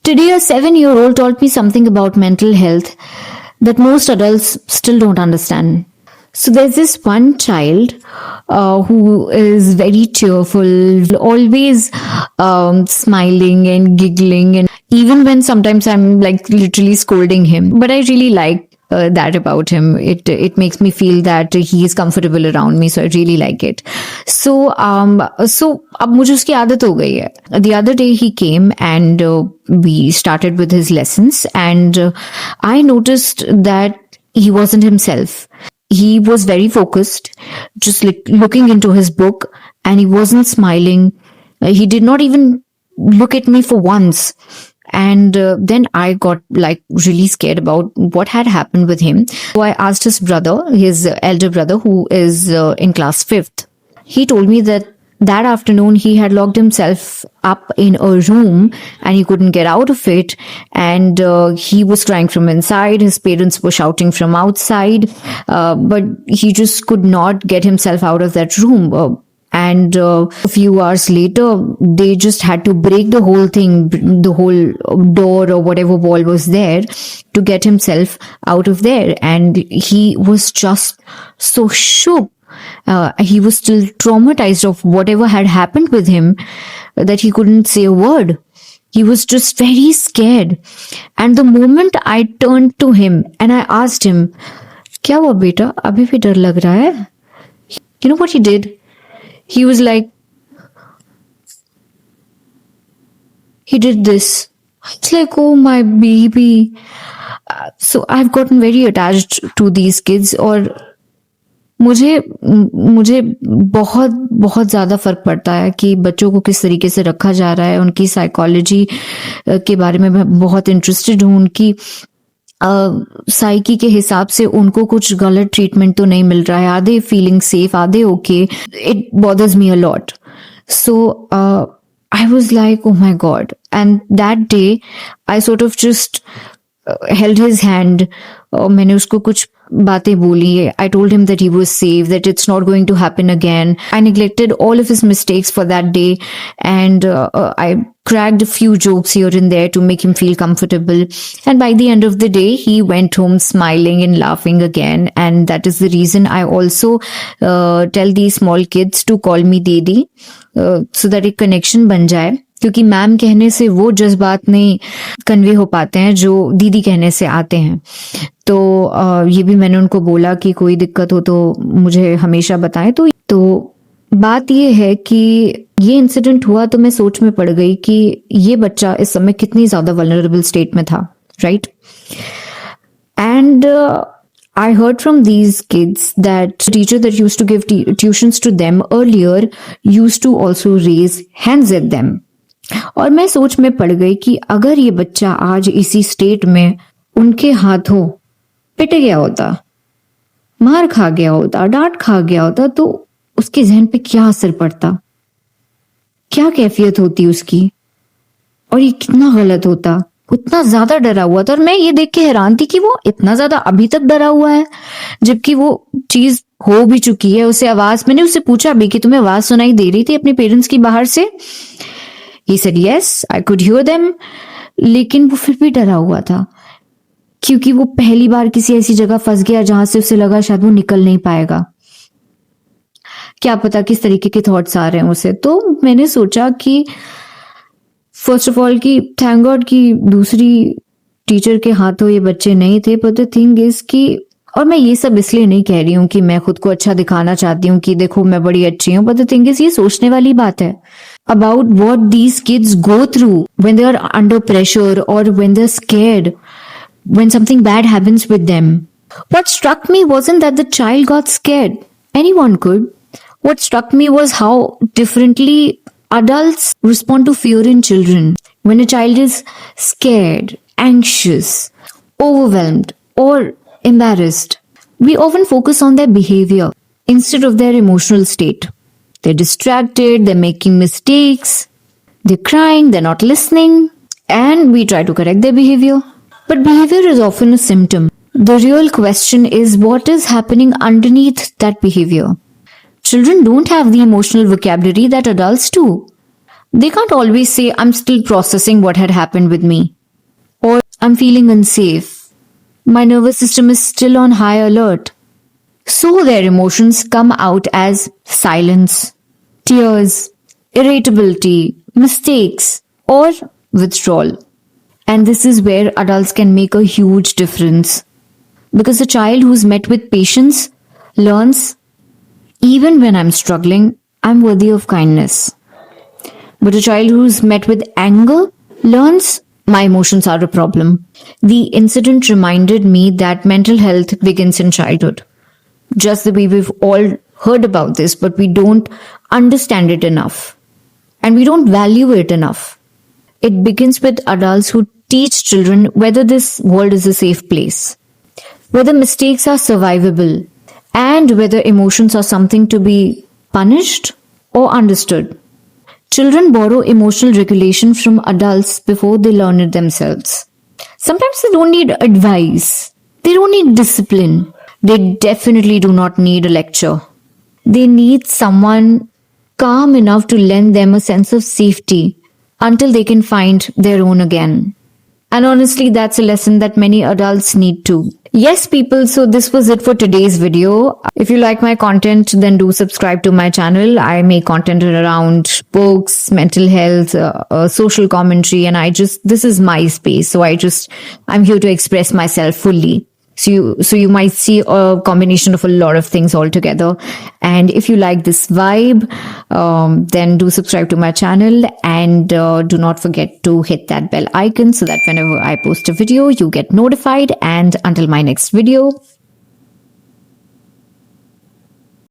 Today, a 7-year-old taught me something about mental health that most adults still don't understand. So, there's this one child who is very cheerful, always smiling and giggling, and even when sometimes I'm like literally scolding him. But I really like that about him. It makes me feel that he is comfortable around me, so I really like it. So अब मुझे उसकी आदत हो गई है. The other day he came and we started with his lessons, and I noticed that he wasn't himself. He was very focused, just like looking into his book, and he wasn't smiling. He did not even look at me for once. And then I got like really scared about what had happened with him. So I asked his elder brother, who is in class 5th. He told me that afternoon he had locked himself up in a room and he couldn't get out of it, and he was crying from inside. His parents were shouting from outside, but he just could not get himself out of that room. And a few hours later, they just had to break the whole thing, the whole door or whatever wall was there, to get himself out of there. And he was just so shook. He was still traumatized of whatever had happened with him, that he couldn't say a word. He was just very scared. And the moment I turned to him and I asked him, "क्या हुआ बेटा? अभी भी डर लग रहा है?" You know what he did? He was like, he did this. It's like, oh my baby. So I've gotten very attached to these kids, और मुझे बहुत बहुत ज़्यादा फ़र्क पड़ता है कि बच्चों को किस तरीके से रखा जा रहा है. उनकी साइकोलॉजी के बारे में मैं बहुत इंटरेस्टेड हूँ. उनकी साइकी के हिसाब से उनको कुछ गलत ट्रीटमेंट तो नहीं मिल रहा है. Are they feeling safe? Are they okay? It bothers me a lot. So I was like, oh my God. And that day, I sort of just held his hand. मैंने उसको कुछ बातें बोली. I told him that he was safe, that it's not going to happen again. I neglected all of his mistakes for that day, and I cracked a few jokes here and there to make him feel comfortable. And by the end of the day, he went home smiling and laughing again. And that is the reason I also tell these small kids to call me Didi, so that एक connection बन जाए. क्योंकि ma'am कहने से वो जज्बात नहीं convey हो पाते हैं जो दीदी कहने से आते हैं. तो ये भी मैंने उनको बोला कि कोई दिक्कत हो तो मुझे हमेशा बताएं. तो बात ये है कि ये इंसिडेंट हुआ तो मैं सोच में पड़ गई कि ये बच्चा इस समय कितनी ज्यादा वल्नरेबल स्टेट में था, right? And I heard from these kids that the teacher that used to give tuitions to them earlier used to also raise hands at them. और मैं सोच में पड़ गई कि अगर ये बच्चा आज इसी स्टेट में उनके हाथों पिट गया होता, मार खा गया होता, डांट खा गया होता, तो उसके जहन पे क्या असर पड़ता, क्या कैफियत होती उसकी, और ये कितना गलत होता. उतना ज्यादा डरा हुआ था. और मैं ये देख के हैरान थी कि वो इतना ज्यादा अभी तक डरा हुआ है, जबकि वो चीज हो भी चुकी है. उसे आवाज, मैंने उससे पूछा भी कि तुम्हें आवाज सुनाई दे रही थी अपने पेरेंट्स की बाहर से? He said yes, I could hear them. लेकिन वो फिर भी डरा हुआ था, क्योंकि वो पहली बार किसी ऐसी जगह फंस गया जहां से उसे लगा शायद वो निकल नहीं पाएगा. क्या पता किस तरीके के थॉट्स आ रहे हैं उसे. तो मैंने सोचा कि फर्स्ट ऑफ ऑल कि थैंक गॉड कि दूसरी टीचर के हाथों ये बच्चे नहीं थे. बट द थिंग इज कि, और मैं ये सब इसलिए नहीं कह रही हूँ कि मैं खुद को अच्छा दिखाना चाहती हूँ कि देखो मैं बड़ी अच्छी हूँ. बट द थिंग इज, ये सोचने वाली बात है about what these kids go through when they are under pressure or when they're scared, when something bad happens with them. What struck me wasn't that the child got scared. Anyone could. What struck me was how differently adults respond to fear in children. When a child is scared, anxious, overwhelmed, or embarrassed, we often focus on their behavior instead of their emotional state. They're distracted, they're making mistakes, they're crying, they're not listening, and we try to correct their behavior. But behavior is often a symptom. The real question is what is happening underneath that behavior. Children don't have the emotional vocabulary that adults do. They can't always say, I'm still processing what had happened with me, or I'm feeling unsafe. My nervous system is still on high alert. So their emotions come out as silence, tears, irritability, mistakes, or withdrawal. And this is where adults can make a huge difference. Because a child who's met with patience learns, even when I'm struggling, I'm worthy of kindness. But a child who's met with anger learns, my emotions are a problem. The incident reminded me that mental health begins in childhood. Just the way we've all heard about this, but we don't understand it enough. And we don't value it enough. It begins with adults who teach children whether this world is a safe place, whether mistakes are survivable, and whether emotions are something to be punished or understood. Children borrow emotional regulation from adults before they learn it themselves. Sometimes they don't need advice. They don't need discipline. They definitely do not need a lecture. They need someone calm enough to lend them a sense of safety until they can find their own again. And honestly, that's a lesson that many adults need too. Yes, people, so this was it for today's video. If you like my content, then do subscribe to my channel. I make content around books, mental health, social commentary, and this is my space. So I'm here to express myself fully. So you might see a combination of a lot of things all together. And if you like this vibe, then do subscribe to my channel, and do not forget to hit that bell icon so that whenever I post a video, you get notified. And until my next video,